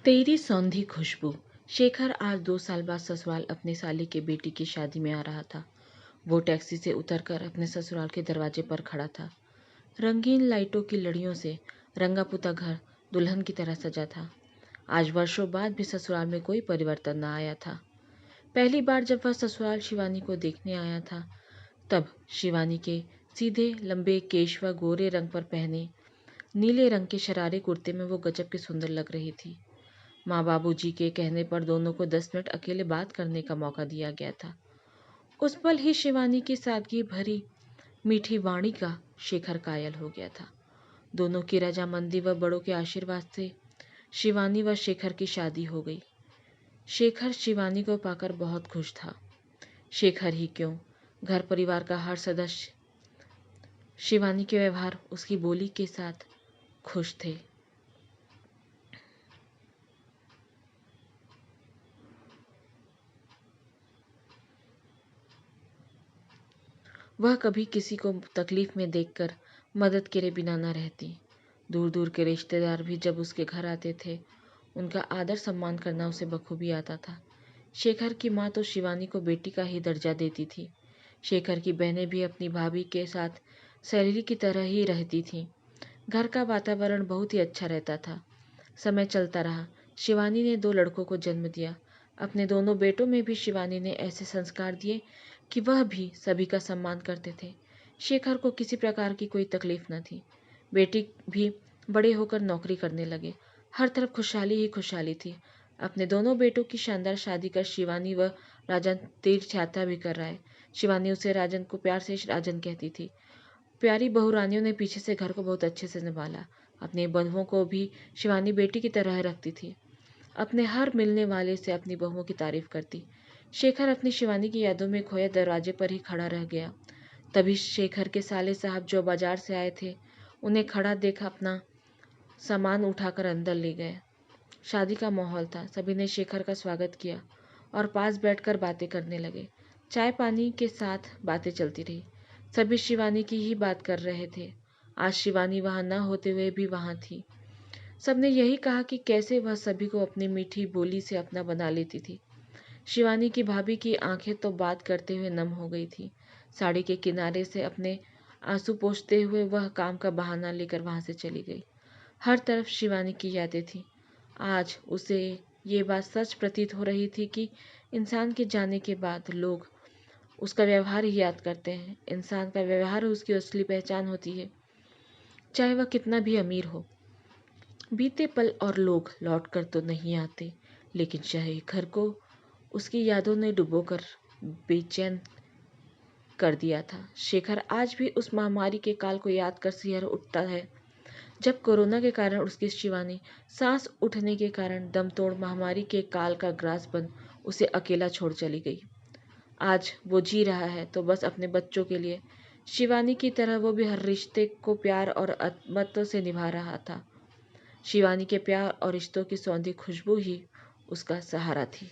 तेरी सौंधी खुशबू। शेखर आज 2 साल बाद ससुराल अपने साली के बेटी की शादी में आ रहा था। वो टैक्सी से उतरकर अपने ससुराल के दरवाजे पर खड़ा था। रंगीन लाइटों की लड़ियों से रंगा पुता घर दुल्हन की तरह सजा था। आज वर्षों बाद भी ससुराल में कोई परिवर्तन न आया था। पहली बार जब वह ससुराल शिवानी को देखने आया था, तब शिवानी के सीधे लंबे केश व गोरे रंग पर पहने नीले रंग के शरारे कुर्ते में वो गजब की सुंदर लग रही थी। माँ बाबूजी के कहने पर दोनों को 10 मिनट अकेले बात करने का मौका दिया गया था। उस पल ही शिवानी की सादगी भरी मीठी वाणी का शेखर कायल हो गया था। दोनों की रजामंदी व बड़ों के आशीर्वाद से शिवानी व शेखर की शादी हो गई। शेखर शिवानी को पाकर बहुत खुश था। शेखर ही क्यों, घर परिवार का हर सदस्य शिवानी के व्यवहार, उसकी बोली के साथ खुश थे। वह कभी किसी को तकलीफ में देखकर मदद करे बिना न रहती। दूर दूर के रिश्तेदार भी जब उसके घर आते थे, उनका आदर सम्मान करना उसे बखूबी आता था। शेखर की माँ तो शिवानी को बेटी का ही दर्जा देती थी। शेखर की बहनें भी अपनी भाभी के साथ सहेली की तरह ही रहती थीं। घर का वातावरण बहुत ही अच्छा रहता था। समय चलता रहा। शिवानी ने 2 लड़कों को जन्म दिया। अपने दोनों बेटों में भी शिवानी ने ऐसे संस्कार दिए कि वह भी सभी का सम्मान करते थे। शेखर को किसी प्रकार की कोई तकलीफ न थी। बेटी भी बड़े होकर नौकरी करने लगे। हर तरफ खुशहाली ही खुशहाली थी। अपने दोनों बेटों की शानदार शादी कर शिवानी व राजन तीर्थ यात्रा भी कर रहा है। शिवानी उसे राजन को प्यार से राजन कहती थी। प्यारी बहुरानियों ने पीछे से घर को बहुत अच्छे से संभाला। अपनी बहुओं को भी शिवानी बेटी की तरह रखती थी। अपने हर मिलने वाले से अपनी बहुओं की तारीफ करती। शेखर अपनी शिवानी की यादों में खोया दरवाजे पर ही खड़ा रह गया। तभी शेखर के साले साहब जो बाजार से आए थे, उन्हें खड़ा देखा अपना सामान उठाकर अंदर ले गए। शादी का माहौल था। सभी ने शेखर का स्वागत किया और पास बैठकर बातें करने लगे। चाय पानी के साथ बातें चलती रही। सभी शिवानी की ही बात कर रहे थे। आज शिवानी वहां न होते हुए भी वहां थी। सबने यही कहा कि कैसे वह सभी को अपनी मीठी बोली से अपना बना लेती थी। शिवानी की भाभी की आंखें तो बात करते हुए नम हो गई थी। साड़ी के किनारे से अपने आंसू पोंछते हुए वह काम का बहाना लेकर वहां से चली गई। हर तरफ शिवानी की यादें थी। आज उसे ये बात सच प्रतीत हो रही थी कि इंसान के जाने के बाद लोग उसका व्यवहार ही याद करते हैं। इंसान का व्यवहार उसकी असली पहचान होती है, चाहे वह कितना भी अमीर हो। बीते पल और लोग लौट कर तो नहीं आते, लेकिन शेखर को उसकी यादों ने डुबोकर बेचैन कर दिया था। शेखर आज भी उस महामारी के काल को याद कर सिहर उठता है, जब कोरोना के कारण उसकी शिवानी सांस उठने के कारण दम तोड़ महामारी के काल का ग्रास बन उसे अकेला छोड़ चली गई। आज वो जी रहा है तो बस अपने बच्चों के लिए। शिवानी की तरह वो भी हर रिश्ते को प्यार और अतमतों से निभा रहा था। शिवानी के प्यार और रिश्तों की सौंधी खुशबू ही उसका सहारा थी।